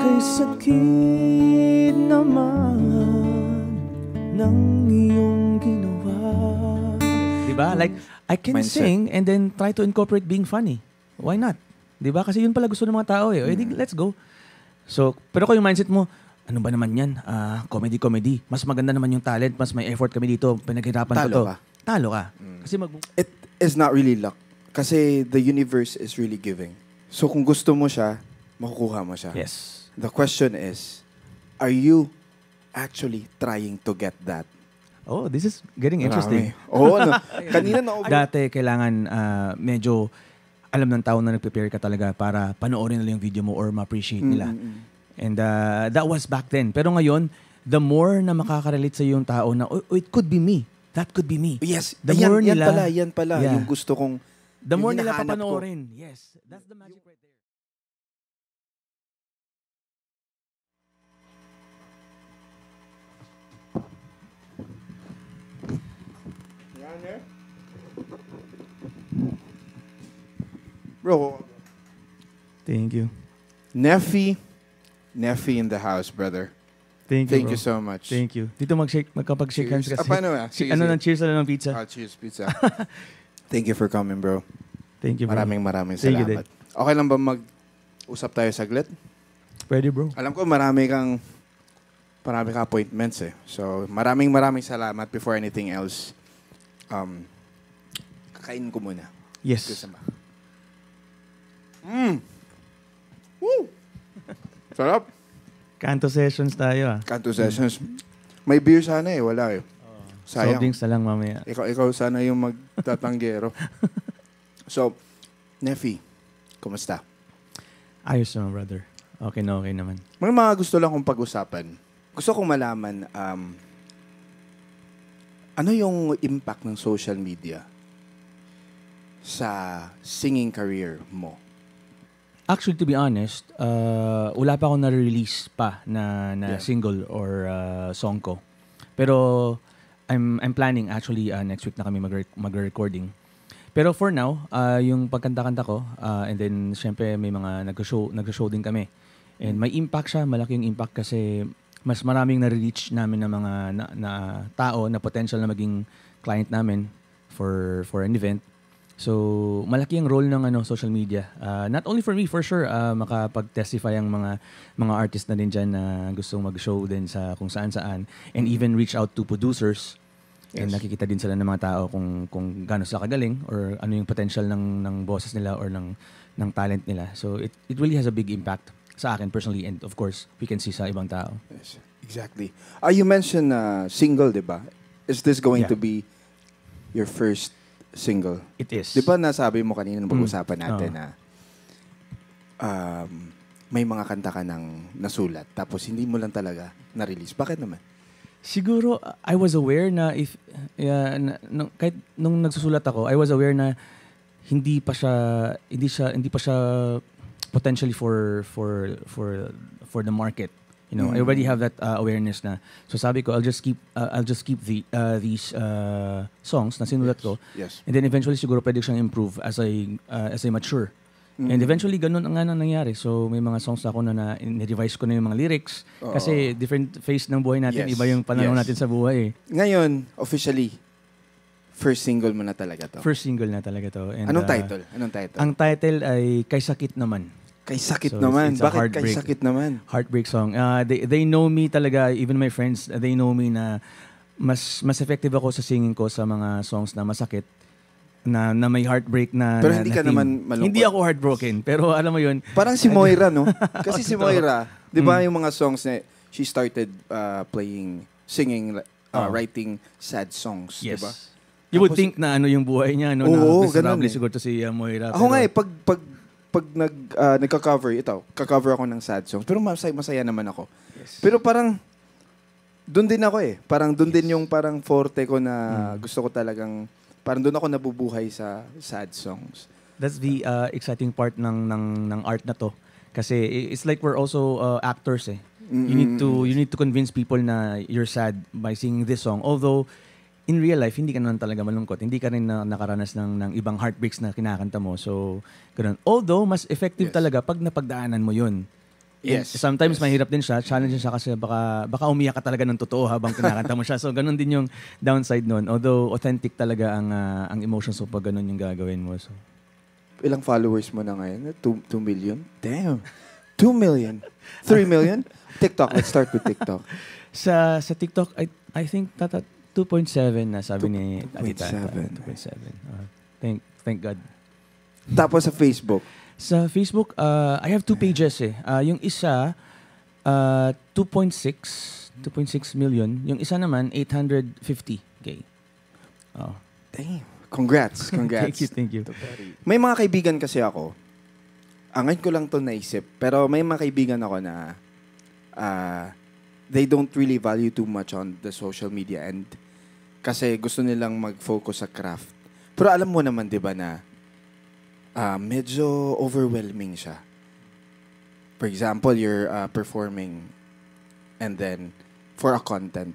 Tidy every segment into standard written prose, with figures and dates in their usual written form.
Kay sakit naman ng iyong ginawa. Diba? Like, I can sing and then try to incorporate being funny. Why not? Diba? Kasi yun pala gusto ng mga tao eh. Let's go. So, pero kung yung mindset mo, ano ba naman yan? Comedy. Mas maganda naman yung talent. Mas may effort kami dito. Pinaghirapan ko to. Talo ka. Kasi It is not really luck. Kasi the universe is really giving. So kung gusto mo siya, makukuha mo siya. Yes. The question is, are you actually trying to get that? Oh, this is getting interesting. Oo, no. Kanina na Dati, kailangan medyo alam ng tao na nag-prepare ka talaga para panoorin nila yung video mo or ma-appreciate nila. And that was back then. Pero ngayon, the more na makaka-relate sa yung tao na, oh, it could be me. That could be me. Yes. The more nila, yan pala. Yung gusto kong, the more nila papanoorin. Yes. That's the magic right there. Bro. Thank you. Neffy in the house, brother. Thank you so much. Thank you. Dito magkapag-shake hands kasi. Paano ba? Cheers na lang ng pizza. Cheers, pizza. Thank you for coming, bro. Thank you, bro. Maraming salamat. Okay lang ba mag-usap tayo saglit? Pwede, bro. Alam ko marami ka appointments eh. So, maraming salamat. Before anything else, kakainin ko muna. Yes. Woo! Sarap. Kanto sessions tayo Kanto sessions. May beer sana eh. Wala eh. Sayang. Soft drinks na lang mamaya. Ikaw sana yung magtatanggero. So, Neffy, kumusta? Ayos naman, brother. Okay naman. May mga gusto lang kong pag-usapan. Gusto kong malaman, ano yung impact ng social media sa singing career mo? Actually, to be honest, wala pa akong na-release pa na single or song ko. Pero I'm planning actually next week na kami mag-recording. Pero for now, yung pagkanta-kanta ko, and then syempre may mga nag-show din kami. And may impact siya, malaking impact kasi mas maraming na-reach namin ng mga na tao na potential na maging client namin for an event. So, malaki ang role ng social media. Not only for me, for sure, makapag-testify ang mga artist na din dyan na gustong mag-show din sa kung saan-saan. And even reach out to producers. And nakikita din sila ng mga tao kung gaano sila kagaling or ano yung potential ng boses nila or ng talent nila. So, it really has a big impact sa akin personally. And of course, we can see sa ibang tao. Yes, exactly. You mentioned single, di ba? Is this going to be your first single? It is. Di ba nasabi mo kanina nung pag-usapan natin na may mga kanta ka ng nasulat tapos hindi mo lang talaga na-release. Bakit naman? Siguro, I was aware na kahit nung nagsusulat ako, I was aware na hindi pa siya potentially for the market. You know, I already have that awareness na. So sabi ko, I'll just keep these songs na sinulat ko. Yes. And then eventually siguro pwede siyang improve as I mature. And eventually ganun ang nangyari. So may mga songs ako na revise ko na yung mga lyrics kasi different phase ng buhay natin, iba yung pananaw natin sa buhay. Ngayon, officially first single mo na talaga to. First single na talaga to. And, Anong title? Ang title ay Kay Sakit Naman. Kay Sakit Naman. Bakit Kay Sakit Naman? Heartbreak song. They know me talaga, even my friends, they know me na mas effective ako sa singing ko sa mga songs na masakit, na may heartbreak na. Pero hindi ka naman malungkot. Hindi ako heartbroken. Pero alam mo yun. Parang si Moira, no? Kasi si Moira, di ba yung mga songs na she started singing, writing sad songs, yes. di ba? You would think na yung buhay niya, no? Oo, na miserable siguro to si Moira. Ako nga pag nagka-cover, kaka-cover ako ng sad songs. Pero masaya naman ako. Yes. Pero parang, doon din ako eh. Parang doon din yung parang forte ko na gusto ko talagang, parang doon ako nabubuhay sa sad songs. That's the exciting part ng art na to. Kasi it's like we're also actors eh. You need to convince people na you're sad by singing this song. Although, in real life, hindi ka naman talaga malungkot. Hindi ka rin nakaranas ng ibang heartbreaks na kinakanta mo. So, ganun. Although, mas effective talaga pag napagdaanan mo yun. And sometimes mahirap din siya, challenge siya kasi baka umiyak ka talaga ng totoo habang kinakanta mo siya. So ganun din yung downside nun. Although authentic talaga ang emotions mo pag ganun yung gagawin mo. So ilang followers mo na ngayon? 2 million? Damn. 2 million. 3 million? TikTok. Let's start with TikTok. Sa TikTok, I think 2.7 na sabi ni Atita. 2.7. Thank God. Tapos sa Facebook? Sa Facebook, I have 2 pages eh. Yung isa, 2.6 million. Yung isa naman, 850K. Oh. Damn. Congrats. Thank you. May mga kaibigan kasi ako, ngayon ko lang to naisip, pero may mga kaibigan ako na they don't really value too much on the social media and kasi gusto nilang mag-focus sa craft. Pero alam mo naman, di ba, na medyo overwhelming siya. For example, you're performing and then for a content.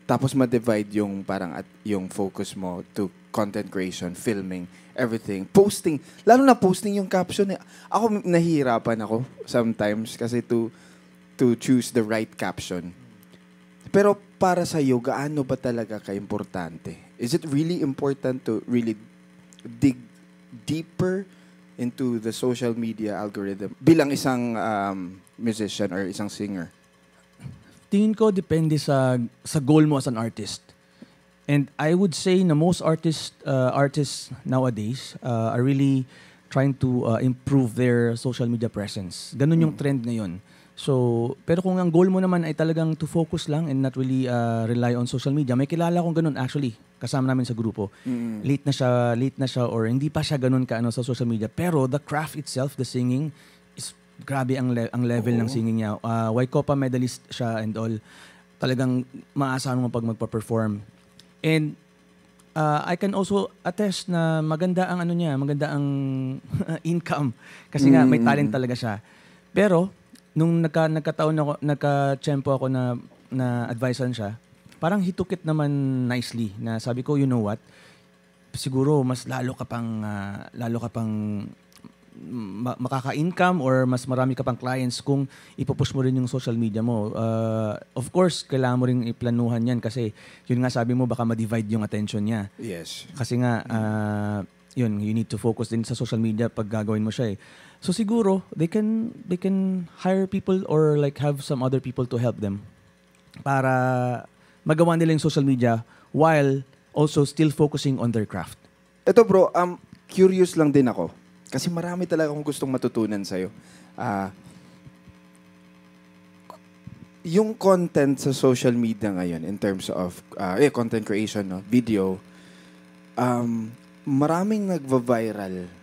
Tapos ma-divide yung parang yung focus mo to content creation, filming, everything. Posting. Lalo na posting yung caption. Ako nahihirapan ako sometimes kasi to choose the right caption. Pero para sa iyo, gaano ba talaga ka-importante? Is it really important to really dig deeper into the social media algorithm bilang isang musician or isang singer? Tingin ko depende sa goal mo as an artist. And I would say na most artists nowadays are really trying to improve their social media presence. Ganun yung trend ngayon. So, pero kung ang goal mo naman ay talagang to focus lang and not really rely on social media, may kilala akong ganun actually, kasama namin sa grupo. Late na siya or hindi pa siya ganun ka sa social media. Pero the craft itself, the singing, is grabe ang level ng singing niya. Wycopa medalist siya and all. Talagang maasahan mo pag magpa-perform. And I can also attest na maganda ang maganda ang income kasi nga may talent talaga siya. Pero nung nagka-tsempo ako na advisean siya, parang he took it naman nicely na sabi ko, you know what? Siguro mas lalo ka pang makaka-income or mas marami ka pang clients kung ipupush mo rin yung social media mo. Of course, kailangan mo rin iplanuhan yan kasi yun nga sabi mo, baka ma-divide yung attention niya. Yes. Kasi nga, you need to focus din sa social media pag gagawin mo siya eh. So siguro, they can hire people or like have some other people to help them para magawa nila yung social media while also still focusing on their craft. Ito bro, curious lang din ako. Kasi marami talaga akong gustong matutunan sa'yo. Yung content sa social media ngayon in terms of content creation, no? Video, maraming nagva-viral.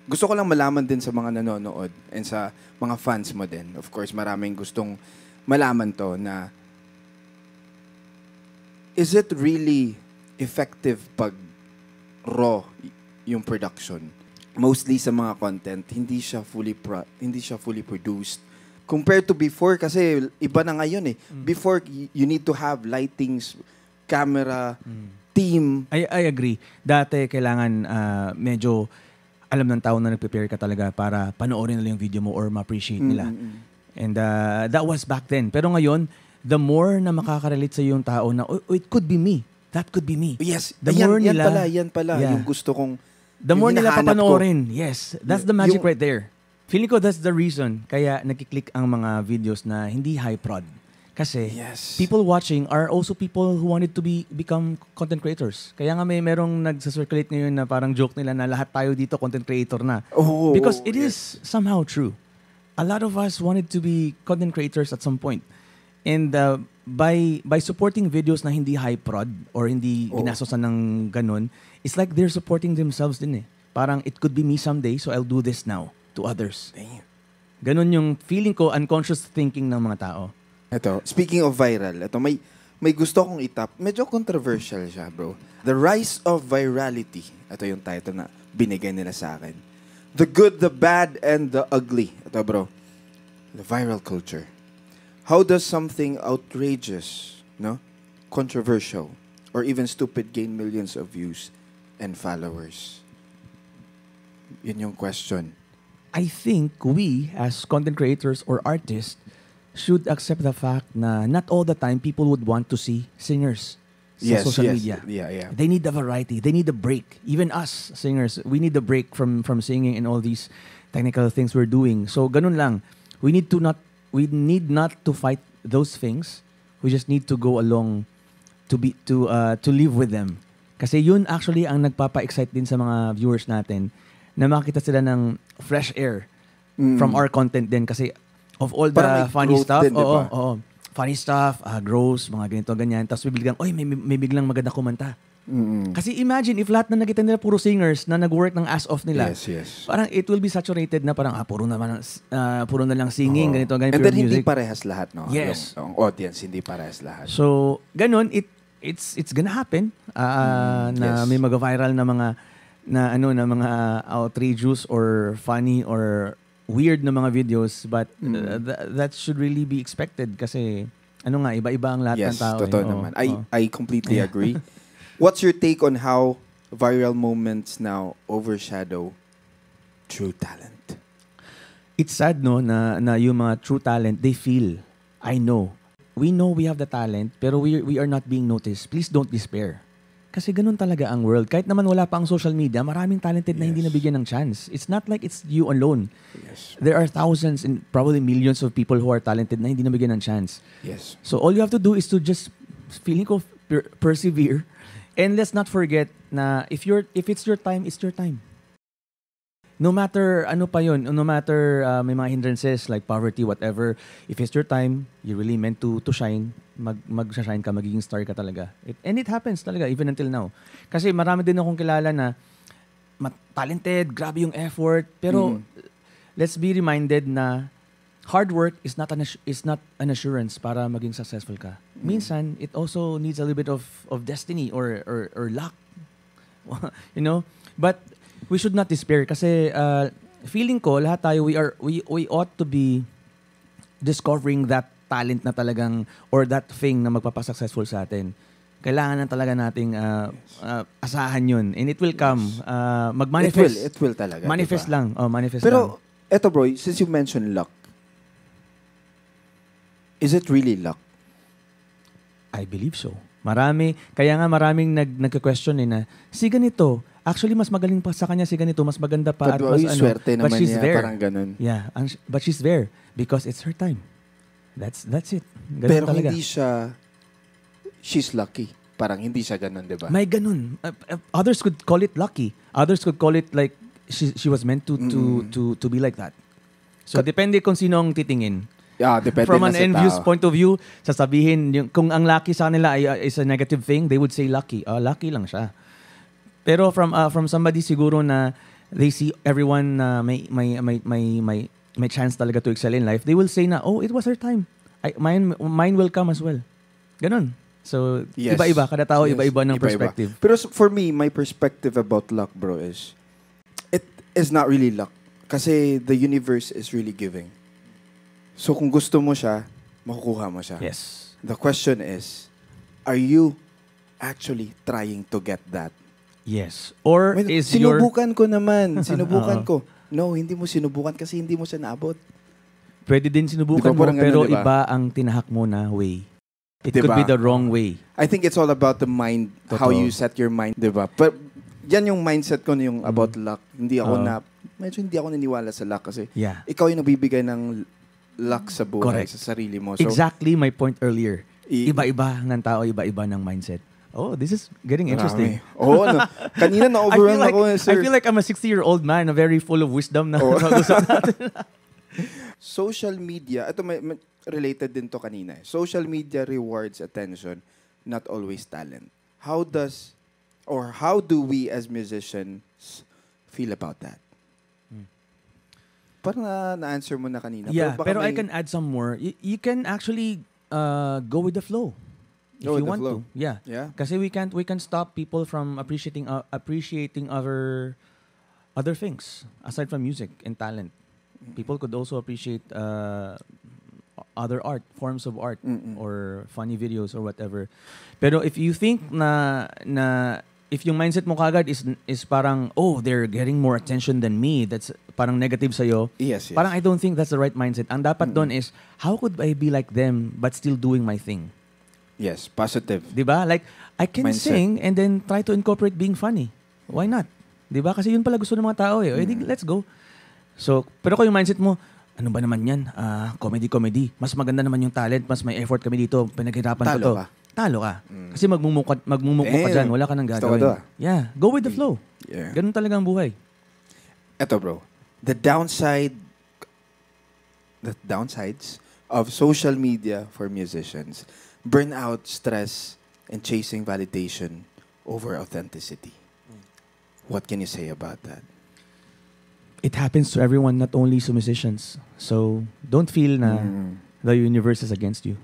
Gusto ko lang malaman din sa mga nanonood and sa mga fans mo din. Of course, maraming gustong malaman to na is it really effective pag raw yung production? Mostly sa mga content, hindi siya fully produced. Compared to before, kasi iba na ngayon eh. Before, you need to have lightings, camera, team. I agree. Dati, kailangan medyo alam ng tao na nag-prepare ka talaga para panoorin nila yung video mo or ma-appreciate nila. And that was back then. Pero ngayon, the more na makaka-relate sa yung tao na, oh, it could be me. That could be me. Yes. The more nila, yan pala. Yeah. Yung gusto kong the more nila papanoorin. Yes. That's the magic right there. Feeling ko that's the reason kaya nagkiklik ang mga videos na hindi high prod. Kasi people watching are also people who wanted to become content creators. Kaya nga merong nagsa-circulate ngayon na parang joke nila na lahat tayo dito content creator na. Because it is somehow true. A lot of us wanted to be content creators at some point. And by supporting videos na hindi high prod or hindi ginastosan ng ganun, it's like they're supporting themselves din eh. Parang it could be me someday, so I'll do this now to others. Damn. Ganun yung feeling ko, unconscious thinking ng mga tao. Ito, speaking of viral, ito may gusto kong itap. Medyo controversial siya, bro. The Rise of Virality. Ito yung title na binigay nila sa akin. The Good, the Bad, and the Ugly. Ito, bro. The viral culture. How does something outrageous, no, controversial, or even stupid gain millions of views and followers? Yun yung question. I think we, as content creators or artists, should accept the fact na not all the time people would want to see singers sa social media. Yeah. They need a variety. They need a break. Even us, singers, we need a break from singing and all these technical things we're doing. So, ganun lang. We need not to fight those things. We just need to go along to live with them. Kasi yun actually ang nagpapa-excite din sa mga viewers natin na makita sila ng fresh air from our content din. Kasi of all the funny stuff, din, diba? funny stuff, gross, mga ganito, ganyan. Tapos biglang, may biglang maganda kumanta. Kasi imagine if lahat na nakita nila puro singers na nag-work ng ass off nila. Yes. Parang it will be saturated na parang puro na lang singing, ganito, ganito. And then music. hindi parehas lahat, no? Yes. Yung audience, hindi parehas lahat. So, ganun, it's gonna happen na may mag-viral na mga outrageous or funny or weird na mga videos, but that should really be expected kasi iba-iba ang lahat ng tao. Yes, totoo naman. I completely agree. What's your take on how viral moments now overshadow true talent? It's sad, no, na yung mga true talent, they feel, I know, we have the talent, pero we are not being noticed. Please don't despair. Kasi ganun talaga ang world. Kahit naman wala pa ang social media, maraming talented na hindi nabigyan ng chance. It's not like it's you alone. Yes. There are thousands and probably millions of people who are talented na hindi nabigyan ng chance. Yes. So all you have to do is to just persevere. And let's not forget na if it's your time, it's your time. No matter ano pa yun, no matter may mga hindrances like poverty, whatever, if it's your time, you're really meant to shine, mag-shine ka, magiging star ka talaga. And it happens talaga, even until now. Kasi marami din akong kilala na talented, grabe yung effort, pero let's be reminded na hard work is not an assurance para maging successful ka. Minsan, it also needs a little bit of destiny or luck. You know? But we should not despair kasi feeling ko lahat tayo we ought to be discovering that talent na talagang or that thing na magpapasuccessful sa atin. Kailangan na talaga nating asahan yun and it will come. Mag-manifest. It will talaga. Manifest diba? lang. Manifest Pero lang. eto bro, since you mentioned luck, is it really luck? I believe so. Kaya nga maraming nagka-question na si ganito. Actually, mas magaling pa sa kanya si ganito, mas maganda pa. But swerte naman but she's niya, there. parang ganun. Yeah, but she's there because it's her time. That's it. Ganun Pero talaga. hindi siya, she's lucky. Parang hindi siya ganun, di ba? May ganun. Others could call it lucky. Others could call it like she was meant to be like that. So, depende kung sino ang titingin. Yeah, depende From na an sa envious tao. point of view, sasabihin, kung ang lucky sa kanila is a negative thing, they would say lucky. Lucky lang siya. Pero from somebody siguro na they see everyone na may chance talaga to excel in life, they will say na, it was her time. Mine will come as well. Ganon. So, Yes. iba-iba. Kada tao, Yes. iba-iba ng Iba-iba. perspective. Pero for me, my perspective about luck, bro, is it is not really luck. Kasi the universe is really giving. So kung gusto mo siya, makukuha mo siya. Yes. The question is, are you actually trying to get that? Yes. Or Well, is sinubukan ko naman. Sinubukan Oo. ko. No, hindi mo sinubukan kasi hindi mo siya naabot. pwede din sinubukan Di ba, mo, parang pero ganun, di ba? iba ang tinahak mo na way. It Di could ba? be the wrong way. I think it's all about the mind, how Totoo. you set your mind, di ba? But yan yung mindset ko na yung about luck. Hindi ako Oo. medyo hindi ako naniwala sa luck kasi Yeah. ikaw yung nagbibigay ng luck sa buhay, Correct. sa sarili mo. So, Exactly my point earlier. I- Iba-iba ng tao, iba-iba ng mindset. Oh, this is getting interesting. Oo, no. Kanina na-overwhelm ako, sir. I feel like I'm a 60-year-old man, a very full of wisdom na Oo. pag-usap natin. Social media, ito may related din to kanina. Social media rewards attention, not always talent. How do we as musicians feel about that? Parang na-answer mo na kanina. Yeah, baka pero I may- can add some more. You can actually go with the flow if Go with you the want flow. to. Yeah. Yeah. Kasi we can't stop people from appreciating other things aside from music and talent. People could also appreciate other forms of art Mm-mm. or funny videos or whatever. Pero if you think na if yung mindset mo kagad is parang, oh, they're getting more attention than me, that's parang negative sa'yo. Yes, yes. Parang I don't think that's the right mindset. Ang dapat doon is, how could I be like them but still doing my thing? Yes, positive. Diba? Like, I can Mindset. sing and then try to incorporate being funny. Why not? Diba? Kasi yun pala gusto ng mga tao eh. O, edi, let's go. So, pero kung yung mindset mo, ano ba naman yan? Comedy. Mas maganda naman yung talent, mas may effort kami dito, pinaghirapan ko to. Talo ka. Kasi magmumukha ka dyan, wala ka nang gagawin. Yeah, go with the flow. Yeah. Ganun talaga ang buhay. Eto bro, the downsides of social media for musicians, burnout, stress, and chasing validation over authenticity. What can you say about that? It happens to everyone, not only to musicians. So, don't feel na the universe is against you.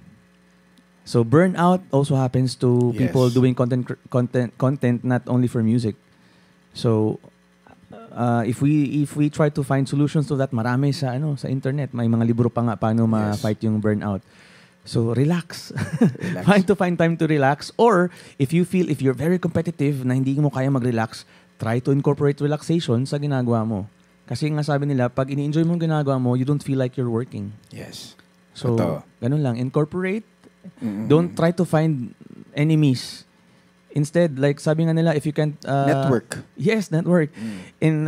So, burnout also happens to people doing content not only for music. So, if we try to find solutions to that, marami sa internet, may mga libro pa nga paano ma-fight yung burnout. So, relax. Find time to relax. Or, if you're very competitive na hindi mo kaya mag-relax, try to incorporate relaxation sa ginagawa mo. Kasi nga sabi nila, pag ini-enjoy mo yung ginagawa mo, you don't feel like you're working. Yes. So, ganun lang. Incorporate. Don't try to find enemies. Instead, like sabi nga nila, if you can't... network. Yes, network. And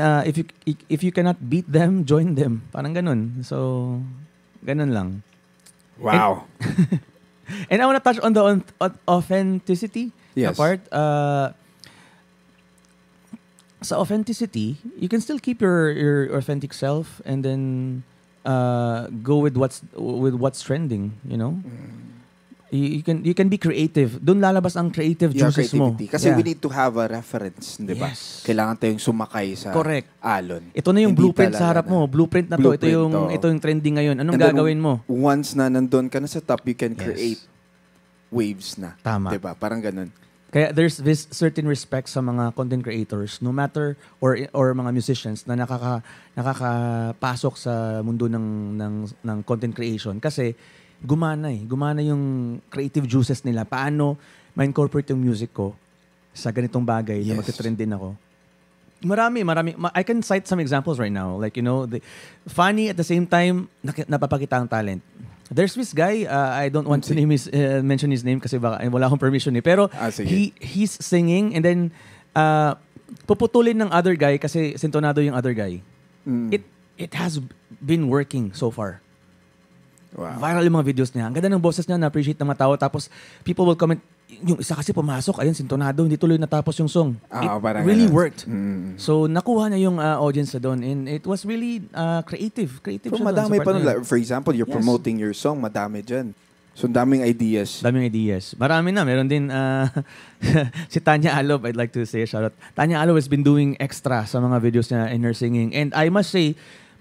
if you cannot beat them, join them. Parang ganun. So, ganun lang. Wow. And I want to touch on the authenticity part. Sa authenticity, you can still keep your authentic self and then go with what's trending, you know? You can be creative. Doon lalabas ang creative juices mo. Kasi we need to have a reference, di ba? Yes. Kailangan tayong sumakay sa alon. Ito na yung blueprint sa harap mo. Blueprint na to. Ito yung trending ngayon. Anong gagawin mo? Once na nandun ka na sa top, you can create waves na. Tama. Di ba? Parang ganun. Kaya there's this certain respect sa mga content creators, no matter or mga musicians na nakakapasok sa mundo ng content creation kasi gumana yung creative juices nila. Paano ma-incorporate yung music ko sa ganitong bagay na magte-trend din ako. Marami. I can cite some examples right now. Like, funny at the same time, napapakita ang talent. There's this guy, I don't want to mention his name kasi baka wala akong permission eh. Pero he's singing and then puputulin ng other guy kasi sintonado yung other guy. It has been working so far. Wow. Viral yung mga videos niya. Ang ganda ng boses niya, na-appreciate ng mga tao. Tapos, people will comment, yung isa kasi pumasok, ayun, sintonado, hindi tuloy natapos yung song. It really worked. So, nakuha niya yung audience na doon. And it was really creative. Creative siya madami pa nun. For example, you're Yes. promoting your song, madami dyan. So, daming ideas. Marami na. Meron din si Tanya Alob, I'd like to say a shoutout. Tanya Alob has been doing extra sa mga videos niya in her singing. And I must say,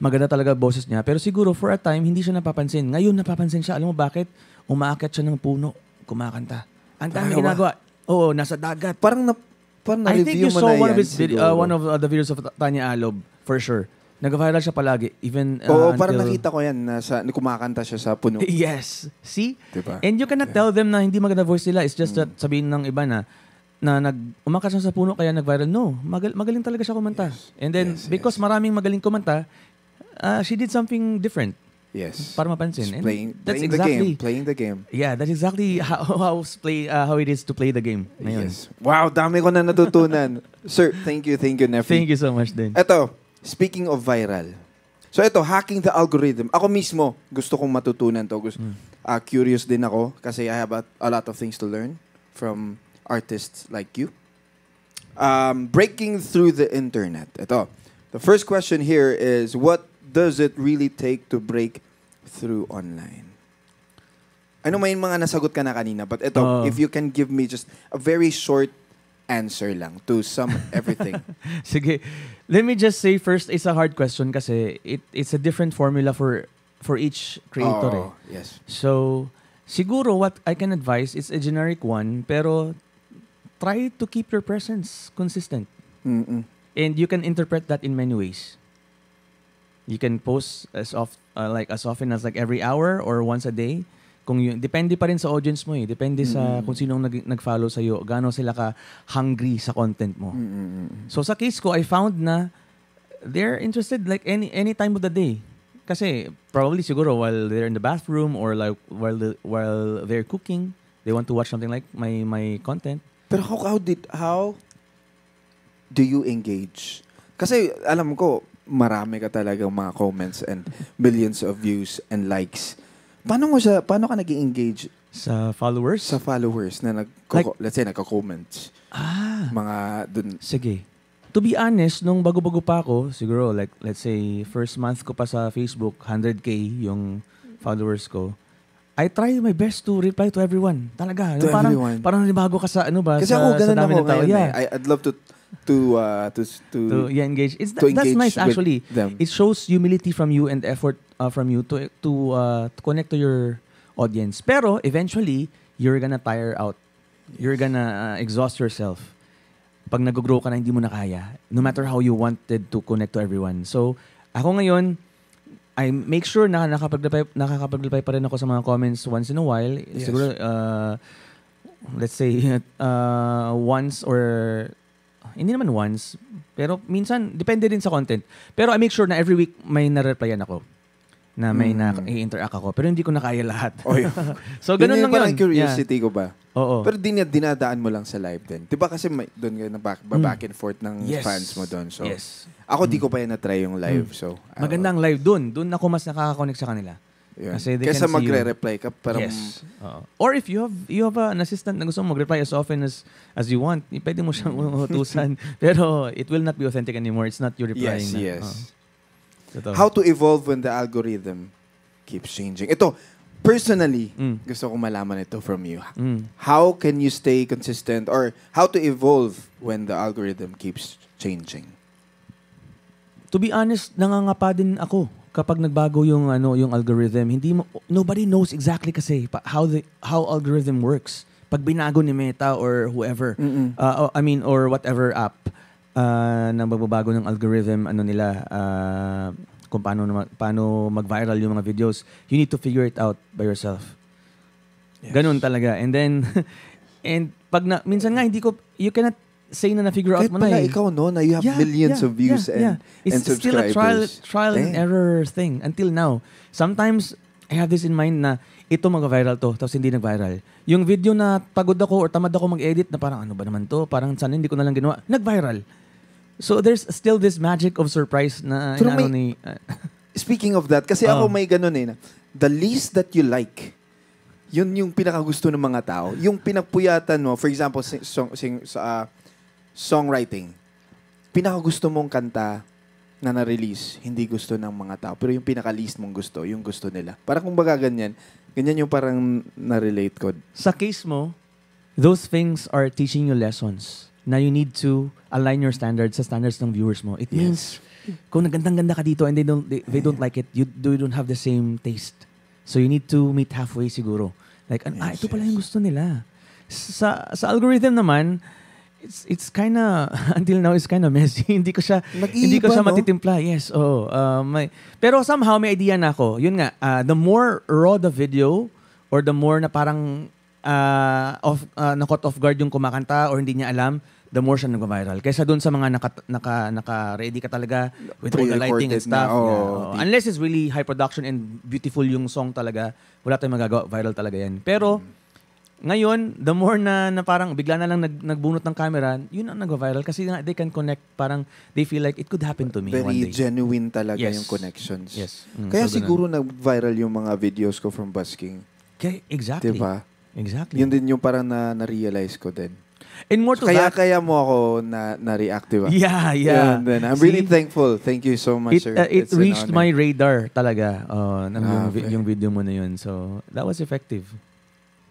maganda talaga boses niya. Pero siguro for a time, hindi siya napapansin. Ngayon, napapansin siya. Alam mo bakit? Umaakyat siya ng puno, kumakanta. Ang dami ginagawa. Oo, nasa dagat. Parang I think you saw one of the videos of Tanya Alob, for sure. Nag-viral siya palagi. Even, parang nakita ko yan. Kumakanta siya sa puno. Yes. See? Diba? And you cannot tell them na hindi maganda voice nila. It's just that sabihin ng iba na umakyat siya sa puno kaya nag-viral. No, magaling talaga siya kumanta. And then, because maraming magaling kumanta, she did something different. Yes. Para mapansin. Playing the game. Yeah, that's exactly how it is to play the game. Ngayon. Yes. Wow, dami ko na natutunan. Sir, thank you, Nephi. Thank you so much din. Eto, speaking of viral. So eto, hacking the algorithm. Ako mismo, gusto kong matutunan to. Curious din ako kasi I have a lot of things to learn from artists like you. Breaking through the internet. Eto, the first question here is, what does it really take to break through online? Ano may mga nasagot ka na kanina, but ito, if you can give me just a very short answer lang to sum everything. Sige. Let me just say first, it's a hard question kasi it's a different formula for each creator. Yes. So, siguro what I can advise is a generic one, pero try to keep your presence consistent. And you can interpret that in many ways. You can post as often as like every hour or once a day. Depende pa rin sa audience mo eh. Depende sa kung sinong nag-follow sa'yo, gaano sila ka-hungry sa content mo. So sa case ko, I found na they're interested like any time of the day. Kasi probably siguro while they're in the bathroom or like while they're cooking, they want to watch something like my content. Pero how do you engage? Kasi alam ko, marami ka talagang mga comments and millions of views and likes. Paano ka nag-engage sa followers? Sa followers na let's say nagko-comments. Mga dun. Sige. To be honest, nung bago-bago pa ako, siguro like let's say first month ko pa sa Facebook, 100K yung followers ko. I try my best to reply to everyone. Talaga. Everyone. Parang bago ka sa Kasi ako ganun ako ngayon. I'd love to engage. To that's engage nice actually. them. It shows humility from you and effort from you to connect to your audience. Pero eventually, you're gonna tire out. You're gonna exhaust yourself. Pag nag-grow ka na hindi mo na kaya, no matter how you wanted to connect to everyone. So, ako ngayon, I make sure na nakakapag-reply pa rin ako sa mga comments once in a while. Yes. Siguro, let's say, once or hindi naman once, pero minsan, depende din sa content. Pero I make sure na every week may na-replyan ako. Na may na-interact ako. Pero hindi ko na kaya lahat. So, ganun lang yun. Parang curiosity ko ba? Oo. Pero dinadaan mo lang sa live din. Diba kasi doon ka na back and forth ng fans mo doon. So, ako di ko pa yan na-try yung live. So, magandang live doon. Doon ako mas nakaka-connect sa kanila. Yun. Kasi kesa magre-reply ka. Parang, yes. Or if you have an assistant na gusto mo mag-reply as often as you want, pwede mo siyang utusan. Pero it will not be authentic anymore. It's not you replying. Yes. How to evolve when the algorithm keeps changing? Ito, personally, gusto ko malaman ito from you. How can you stay consistent or how to evolve when the algorithm keeps changing? To be honest, nangangapa din ako kapag nagbago yung algorithm. Nobody knows exactly kasi how algorithm works. Pag binago ni Meta or whoever, or whatever app, na magbabago ng algorithm nila kung paano mag-viral yung mga videos, you need to figure it out by yourself. Yes. Ganun talaga. And then minsan nga you cannot say na figure out mo na eh. Ikaw na you have millions of views and subscribers. It's still a trial and error thing until now. Sometimes I have this in mind na ito mag-viral to, tapos hindi nag-viral. Yung video na pagod ako or tamad ako mag-edit na parang ano ba naman to, parang sana hindi ko na lang ginawa, nag-viral. So there's still this magic of surprise na speaking of that, kasi ako may ganun eh, the least that you like, yun yung pinakagusto ng mga tao. Yung pinagpuyatan mo, for example, songwriting, pinakagusto mong kanta na na-release, hindi gusto ng mga tao. Pero yung pinaka-least mong gusto, yung gusto nila. Parang kung baga ganyan yung parang na-relate ko. Sa case mo, those things are teaching you lessons na you need to align your standards sa standards ng viewers mo. It means, kung nagandang-ganda ka dito and they don't like it, you don't have the same taste. So you need to meet halfway siguro. Like, ito pala yung gusto nila. Sa algorithm naman, it's kind of until now it's kind of messy. Hindi ko siya matitimpla. Yes. Pero somehow may idea na ako. Yun nga, the more raw the video or the more na parang na-caught off guard yung kumakanta or hindi niya alam, the more siya nag-viral. Kaysa doon sa mga naka-ready ka talaga with all the lighting and stuff. Unless it's really high production and beautiful yung song talaga, wala tayong magagawa. Viral talaga yan. Pero ngayon, the more na parang bigla na lang nagbunot ng camera, yun ang nag-viral kasi nga they can connect, parang they feel like it could happen to me one day. Very genuine talaga yung connections. Yes. Kaya so siguro nag-viral yung mga videos ko from busking. Okay, exactly. Diba? Exactly. Yun din yung parang na-realize ko din. And more to that. Kaya mo ako na-react, diba? Yeah. And then, I'm really thankful. Thank you so much, sir. It reached my radar talaga yung video mo na yun. So, that was effective.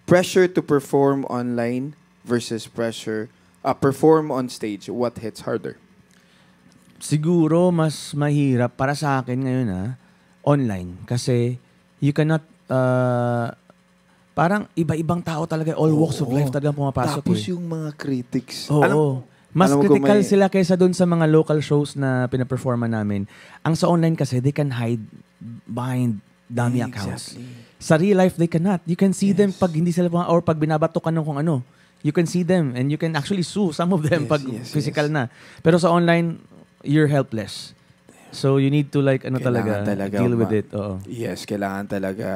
Pressure to perform online versus perform on stage. What hits harder? Siguro mas mahirap para sa akin ngayon online. Kasi you cannot, parang iba-ibang tao talaga, all walks of life talaga pumapasok. Tapos yung mga critics. Mas critical sila kaysa dun sa mga local shows na pinaperforma namin. Ang sa online kasi, they can hide behind dummy accounts. Sa real life, they cannot. You can see them pag hindi sila, or pag binabato ka ng kung ano. You can see them and you can actually sue some of them pag physical na. Pero sa online, you're helpless. So you need to like talaga deal with it. Oo. Yes, kailangan talaga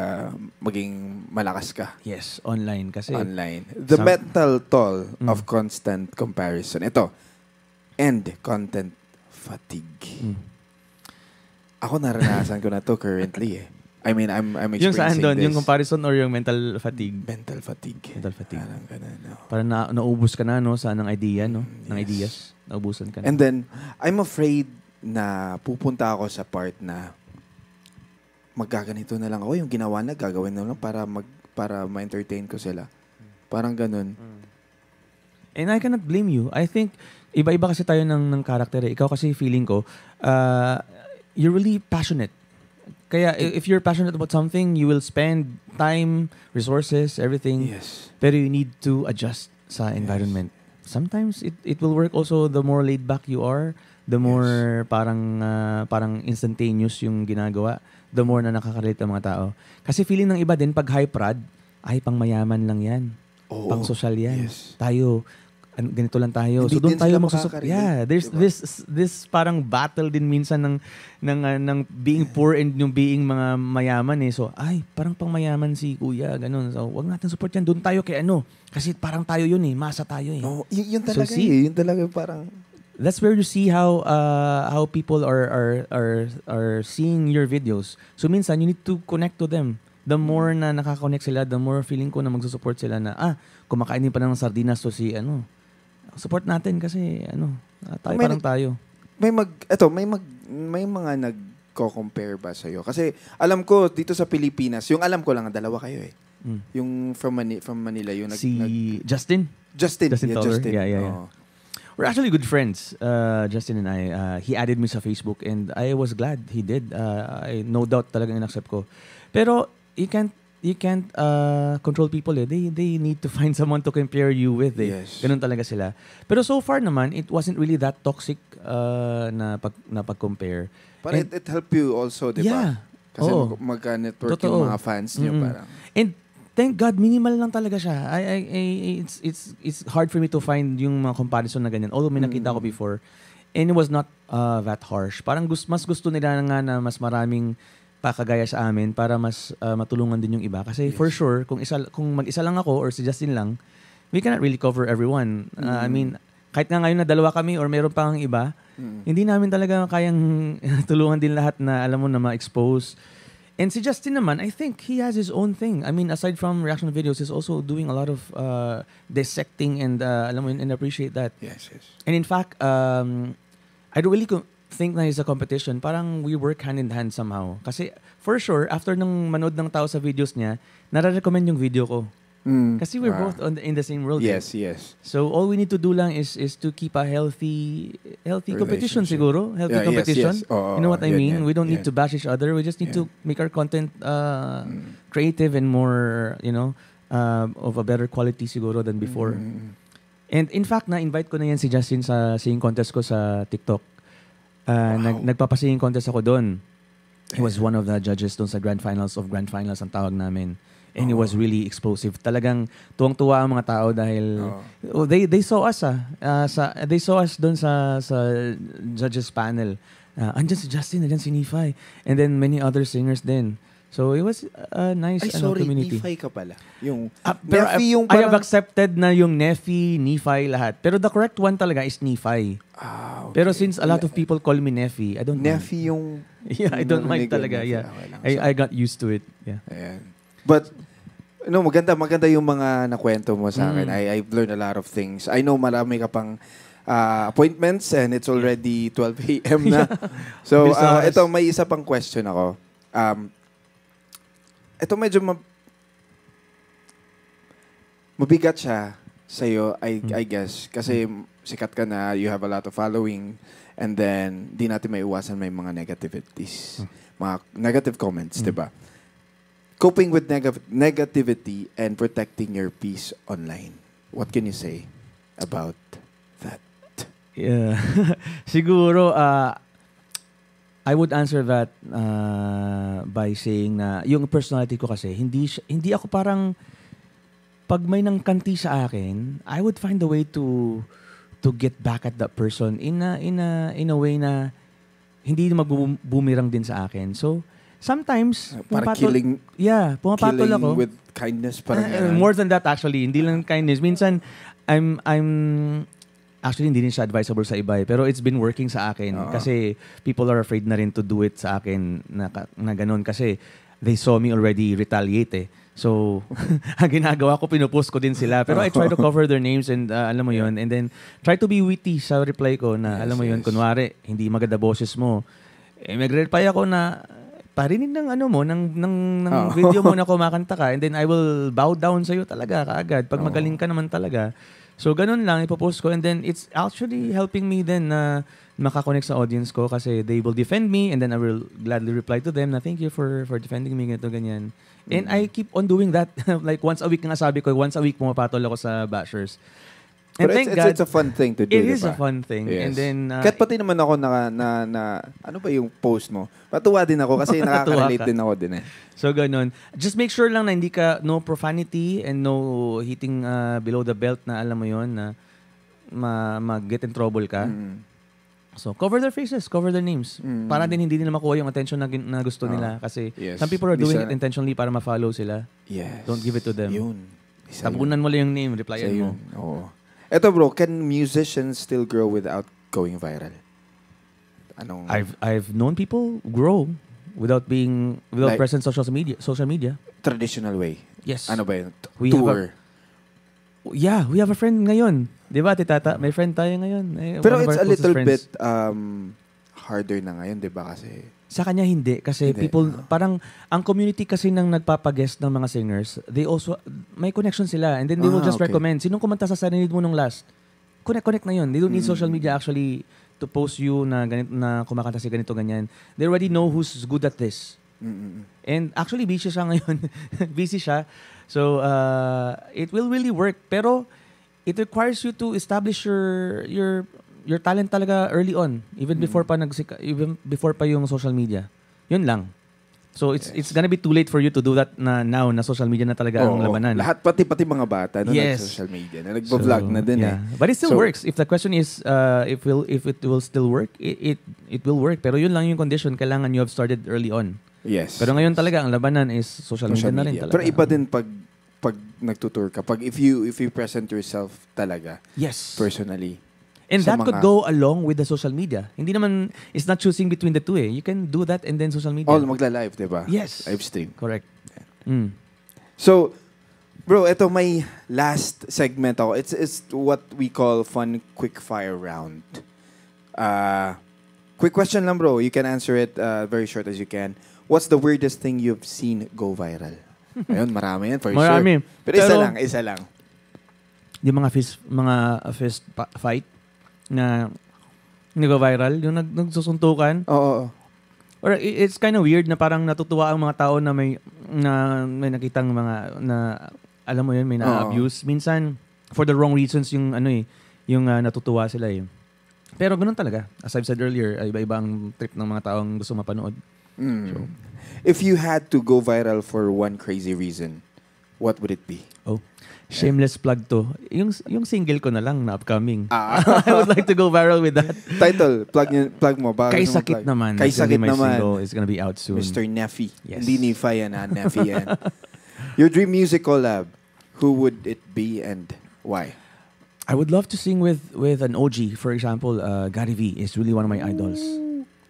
maging malakas ka. Yes, online kasi. Online. The mental toll of constant comparison. Ito, and content fatigue. Ako naranasan ko na to currently eh. I mean, I'm experiencing yung saan doon? this. Yung comparison or yung mental fatigue? Mental fatigue. Mental fatigue. Parang ganun, no? Parang naubos ka na, no? Sa ng idea, no? Ng ideas. Naubusan ka na. And then, I'm afraid na pupunta ako sa part na maggaganito na lang ako. Yung ginawa na, gagawin na lang para ma-entertain ko sila. Parang ganun. And I cannot blame you. I think, iba-iba kasi tayo ng karakter. Ikaw kasi feeling ko, you're really passionate. Kaya if you're passionate about something, you will spend time, resources, everything. Yes. Pero you need to adjust sa environment. Sometimes it will work also the more laid back you are, the more parang instantaneous yung ginagawa, the more na nakaka-relate ang mga tao. Kasi feeling ng iba din pag high prod, ay pang mayaman lang yan. Pang social yan. Yes. Tayo ganito lang tayo. Hindi so doon tayo makaka-relate. there's diba? this parang battle din minsan ng being poor and yung being mga mayaman eh. So ay parang pang mayaman si kuya ganun. So wag natin support yan. Doon tayo kay kasi parang tayo yun eh. Masa tayo eh. No, yun talaga so, see, yun talaga parang that's where you see how people are seeing your videos. So minsan you need to connect to them. The more na nakaka-connect sila, the more feeling ko na magsusupport sila na kumakain din pa ng sardinas to si support natin kasi tayo parang tayo. May mga nagko-compare ba sa iyo? Kasi alam ko dito sa Pilipinas, yung alam ko lang dalawa kayo eh. Yung from Manila yung Justin Toller. Yeah. Oh. We're actually good friends, Justin and I. He added me sa Facebook and I was glad he did. I no doubt talagang in-accept ko. Pero you can't control people eh. They need to find someone to compare you with eh. Yes. Ganun talaga sila. Pero so far naman, it wasn't really that toxic na pag-compare. But it helped you also, di ba? Yeah. Kasi magka-network yung mga fans niyo parang. And thank God, minimal lang talaga siya. It's hard for me to find yung mga comparison na ganyan. Although may nakita ko before. And it was not that harsh. Parang mas gusto nila nga na mas maraming pakagaya sa amin para mas matulungan din yung iba. Kasi for sure, kung mag-isa lang ako or si Justin lang, we cannot really cover everyone. I mean, kahit nga ngayon na dalawa kami or meron pang iba, hindi namin talaga kayang tulungan din lahat na alam mo na ma-expose. And si Justin naman, I think he has his own thing. I mean, aside from reaction videos, he's also doing a lot of dissecting and alam mo and appreciate that. Yes. And in fact, I don't really think na is a competition. Parang we work hand in hand somehow. Kasi for sure, after nung manood ng tao sa videos niya, nare-recommend yung video ko. Kasi we're both in the same world. Yes. So all we need to do lang is to keep a healthy competition siguro. Healthy competition. Yes. You know what I mean? We don't need to bash each other. We just need to make our content creative and more, of a better quality siguro than before. And in fact, na-invite ko na yan si Justin sa singing contest ko sa TikTok. Nagpapasinging contest ako doon. He was one of the judges doon sa Grand Finals ang tawag namin. And it was really explosive. Talagang tuwang-tuwa ang mga tao dahil they saw us they saw us doon sa judges panel. Andyan si Justin, andyan si Nephi. And then many other singers din. So it was a nice community. Nephi ka pala. Yung Nephi yung parang I have accepted na yung Nephi lahat. Pero the correct one talaga is Nephi. Okay. Pero since a lot of people call me Nephi, I don't mind. Nephi yung I don't mind talaga. Yeah. I got used to it. Yeah. Ayan. But maganda yung mga nakwento mo sa akin. I've learned a lot of things. I know marami ka pang appointments and it's already 12 a.m. na. So, ito may isa pang question ako. Ito medyo mabigat siya sa'yo, I guess. Kasi sikat ka na, you have a lot of following, and then di natin maiwasan may mga negativities. Mga negative comments, di ba? Coping with negativity and protecting your peace online. What can you say about that? Yeah. Siguro, I would answer that by saying na yung personality ko kasi hindi ako parang pag may nangkanti sa akin, I would find a way to get back at that person in a way na hindi magbumirang din sa akin. So sometimes para killing ako with kindness parang more than that actually, hindi lang kindness. Minsan I'm actually, hindi rin siya advisable sa iba pero it's been working sa akin kasi people are afraid na rin to do it sa akin na ganun kasi they saw me already retaliate eh. So, ang ginagawa ko, pinupost ko din sila. Pero I try to cover their names and alam mo yun. And then, try to be witty sa reply ko na alam mo yun, kunwari, hindi maganda boses mo. Mag-reply ako na parinig ng video mo na kumakanta ka and then I will bow down sa'yo talaga kaagad pag magaling ka naman talaga. So, ganun lang, ipopost ko. And then, it's actually helping me then na makakonect sa audience ko kasi they will defend me and then I will gladly reply to them na thank you for defending me, ganito, ganyan. And I keep on doing that. Like, once a week nga sabi ko, once a week pumapatol ako sa bashers. And but thank God, it's a fun thing to do. It is a fun thing. Yes. And then, kahit pati naman ako na ano ba yung post mo? Matuwa din ako kasi nakaka-relate din ako din eh. So, ganun. Just make sure lang na hindi ka, no profanity and no hitting below the belt na alam mo yon na mag-get in trouble ka. So, cover their faces, cover their names. Para din hindi nila makuha yung attention na gusto nila. Kasi some people are doing it intentionally para ma-follow sila. Yes. Don't give it to them. Yun. Tabunan mo lang yung name, replyan mo. Oo. Eto bro, can musicians still grow without going viral? I've known people grow without like, present social media. Traditional way. Yes. Ano ba yun? Tour. We have a friend ngayon. 'Di ba, Tita? May friend tayo ngayon. Pero it's a little bit harder na ngayon, 'di ba kasi sa kanya hindi kasi people parang ang community kasi ng nagpapag-guest ng mga singers, they also may connection sila and then they will just recommend sinong kumanta sa narinig mo nung last. Connect na 'yun. They don't need social media actually to post you na ganito na kumakanta si ganito ganyan. They already know who's good at this. And actually busy siya ngayon. Busy siya. So it will really work pero it requires you to establish your talent talaga early on, even before pa yung social media. Yun lang. So it's gonna be too late for you to do that now na social media na talaga ang labanan. Lahat pati mga bata na nag-social media, na nagbo-vlog na din eh. But it still works. If the question is if it will still work, it will work. Pero yun lang yung condition, kailangan you have started early on. Yes. Pero ngayon talaga ang labanan is social media na rin talaga. Pero iba din pag nagtutour ka, pag if you present yourself talaga. Yes. Personally. And that could go along with the social media. Hindi naman, it's not choosing between the two eh. You can do that and then social media. Magla-live, diba? Yes. Live stream. Correct. Yeah. So, bro, ito may last segment ako. It's what we call fun quick fire round. Quick question lang, bro. You can answer it very short as you can. What's the weirdest thing you've seen go viral? Ayun, marami yan for sure. Pero isa lang. Yung mga fist fight na nag-viral, yung nagsusuntukan. Oo. Or it's kind of weird na parang natutuwa ang mga tao na may nakitang mga na alam mo yun, may na-abuse. Minsan for the wrong reasons yung natutuwa sila eh. Pero ganun talaga. As I've said earlier, iba-iba ang trip ng mga taong gusto mapanood. So, if you had to go viral for one crazy reason, what would it be? Shameless plug to. Yung single ko na lang na upcoming. I would like to go viral with that. Title, plug mo. Kay Sakit naman. Kay Sakit naman. It's gonna be out soon. Mr. Neffy. Yes. Hindi Nifa yan, Neffy yan. Your dream music collab, who would it be and why? I would love to sing with an OG. For example, Gary V is really one of my idols.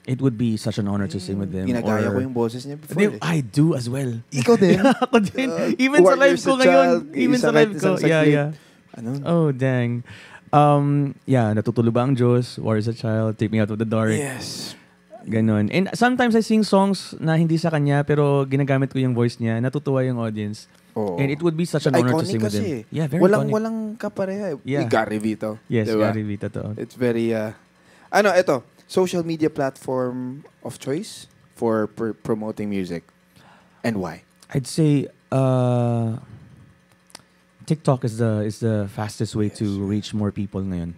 It would be such an honor to sing with them. Ginagaya ko yung boses niya before. I do as well. Ikaw din? Ako din. Even sa live ko ngayon. Even sa live ko. Yeah. Ano? Oh, dang. Natutulog ba ang Diyos? War is a Child. Take Me Out of the Dark. Yes. Ganon. And sometimes I sing songs na hindi sa kanya pero ginagamit ko yung voice niya. Natutuwa yung audience. Oh. And it would be such an honor to sing with him. Yeah, very iconic. Walang kapareha. Yeah. Gary V to. Yes, diba? Gary V to. It's very... ito. Social media platform of choice for promoting music, and why? I'd say TikTok is the fastest way to reach more people ngayon.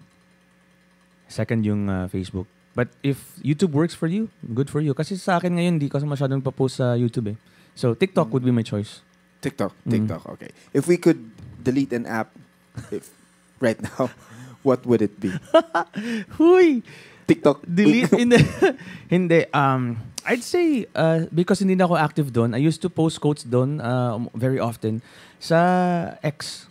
Second yung Facebook. But if YouTube works for you, good for you. Kasi sa akin ngayon, di kasi masyadong pa-post sa YouTube eh. So, TikTok would be my choice. TikTok, okay. If we could delete an app right now, what would it be? Huy! TikTok. Delete? Hindi. I'd say, because hindi na ako active doon, I used to post quotes doon very often sa X.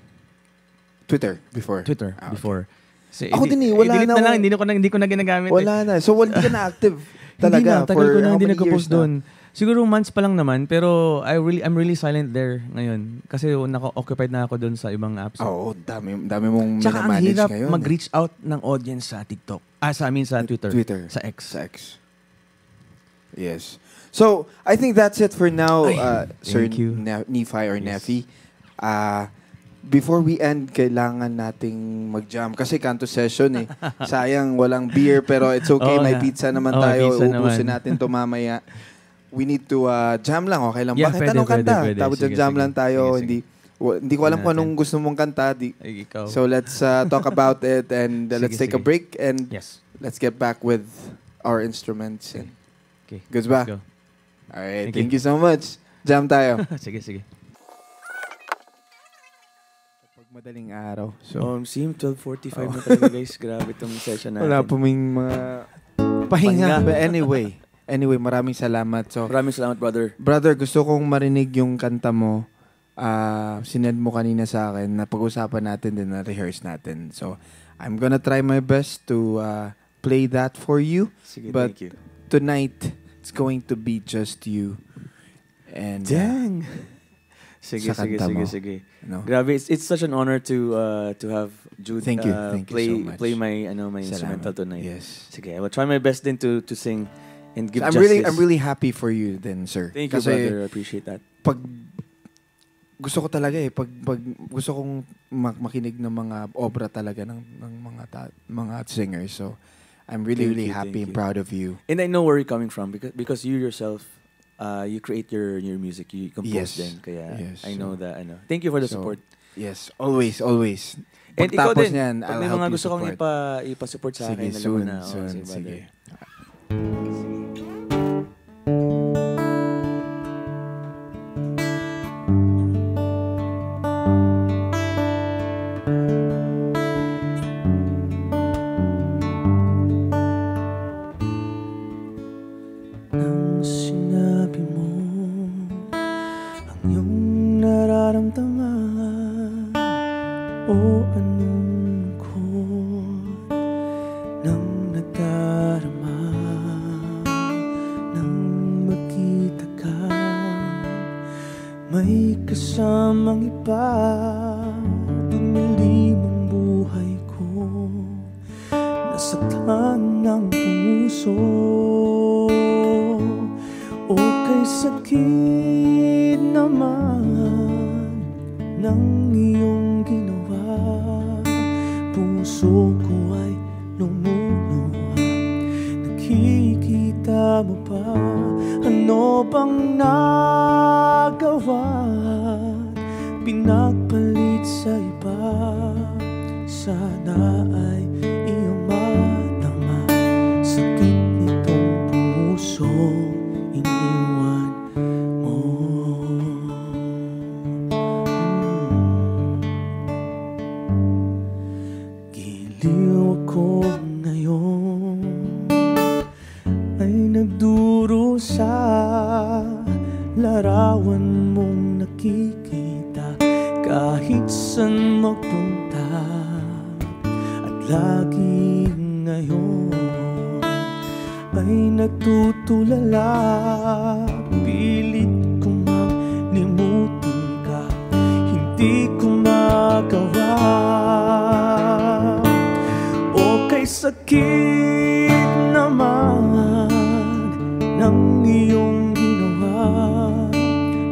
Twitter before. Before. So, ako din wala delete na. Na lang, hindi ko na ginagamit. Wala na. So, hindi ka na active talaga. Tagal ko na hindi nagpo-post doon. Siguro months pa lang naman, pero I'm really silent there ngayon. Kasi naka-occupied na ako doon sa ibang apps. Oo, dami mong tsaka ang minamanage hirap ngayon. mag-reach out ng audience sa TikTok. Sa Twitter. Sa X. Yes. So, I think that's it for now, Sir thank you. Nephi or Nephi. Before we end, kailangan nating mag-jam. Kasi kanto session eh. Sayang, walang beer. Pero it's okay, may pizza naman tayo. Ubusin natin to mamaya. We need to jam lang. Okay lang. Yeah, Bakit anong kanta? Tapos jam lang tayo. Sige. Hindi ko alam kung anong gusto mong kanta. Ikaw. So let's talk about it and let's take a break and let's get back with our instruments. And okay. Goods ba? Let's go. Alright, thank you so much. Jam tayo. sige. Pag madaling araw. So, Sim, 12:45 na talaga guys. Grabe itong session natin. wala po mga pahinga. But anyway, maraming salamat. So, Maraming salamat, brother. Brother, gusto kong marinig yung kanta mo. Sinend mo kanina sa akin. Napag-usapan natin din, na-rehearse natin. So, I'm gonna try my best to play that for you. Sige, but thank you. Tonight, it's going to be just you. And Dang! Sige. No? Grabe, it's such an honor to have Jude Thank you so much. play my instrumental tonight. Yes. Sige, I will try my best then to sing and give I'm justice. really happy for you then, sir. Thank you, brother. I appreciate that. Pag gusto ko talaga pag gusto kong makinig ng mga obra talaga ng mga singers. So I'm really happy and proud of you. And I know where you're coming from because you yourself you create your music, you compose din. Kaya I know that. Thank you for the support. Yes, always. And ikaw Pagtapos din, niyan, pag I'll may help mga you gusto kong support. ipa-support sa Sige, akin, alam mo soon. na. Sige, Sige. brother. Nang sinabi mo ang iyong nararamdaman o anong lungkot nang nadarama nang makita ka may kasamang iba dumilim ang buhay ko nasaktan ng puso o kay sakit naman ng iyong ginawa puso ko ay lumuluha nakikita mo ba ano bang nagawa pinagpalit sa iba sana ay iyong madama sakit nitong puso iniwan mo. Giliw ako ngayon ay nagdurusa larawan mong nakikita kahit saan magpunta at lagi ngayon ay natutulala pilit ko mang limutin ka hindi ko magawa o kay sakit naman ng iyong ginawa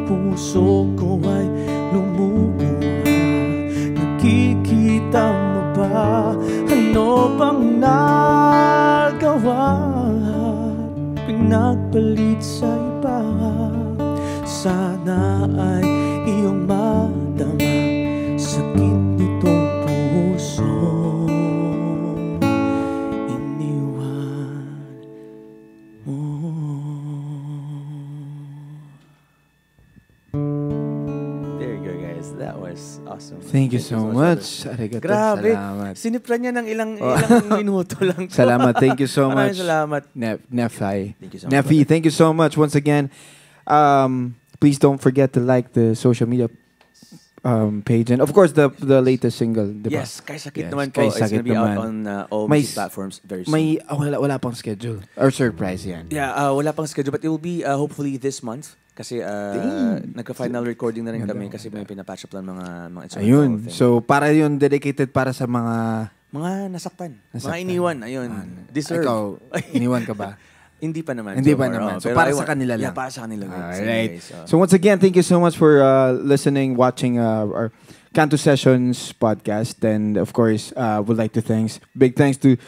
puso ko ay lumuluha nakikita mo ba ano bang nagawa pinagpalit sa iba sana ay iyong madama Nice. Awesome. Thank you so much. Arigato. Grabe. Salamat. Sinipra niya ng ilang minuto lang. Salamat. Thank you so much. Maraming salamat. Nefi. Thank you so much. Nefi, thank you so much once again. Please don't forget to like the social media page and of course the latest single, diba? Yes, Kay Sakit naman po. It's gonna be out on all music platforms very soon. Wala pang schedule or surprise yan. Yeah, wala pang schedule but it will be hopefully this month kasi nagka-final recording na rin kami kasi may pinapatch up lang mga instrumental Ayun. thing. So para yun dedicated para sa mga nasaktan. Mga iniwan, ayun. Deserve. Ikaw, iniwan ka ba? Hindi pa naman. Hindi pa naman. So, pero para sa kanila lang. Yeah, para sa kanila. Alright. So, once again, thank you so much for listening, watching our Canto Sessions podcast. And, of course, would like to big thanks to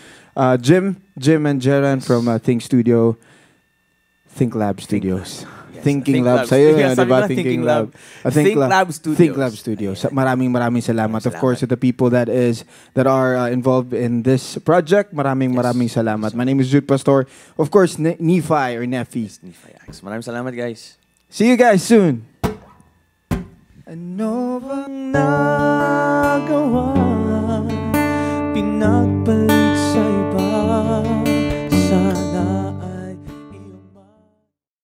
Jim and Jeran from Think Studio, Think Lab Studios. Thinking Lab. Sa'yo yeah, diba? Thinking Lab. Think Lab Studios. Think Lab Studios. Maraming salamat. Of course, to the people that are involved in this project. Maraming salamat. My name is Jude Pastor. Of course, Nephi or Nefi. Maraming salamat, guys. See you guys soon. Ano bang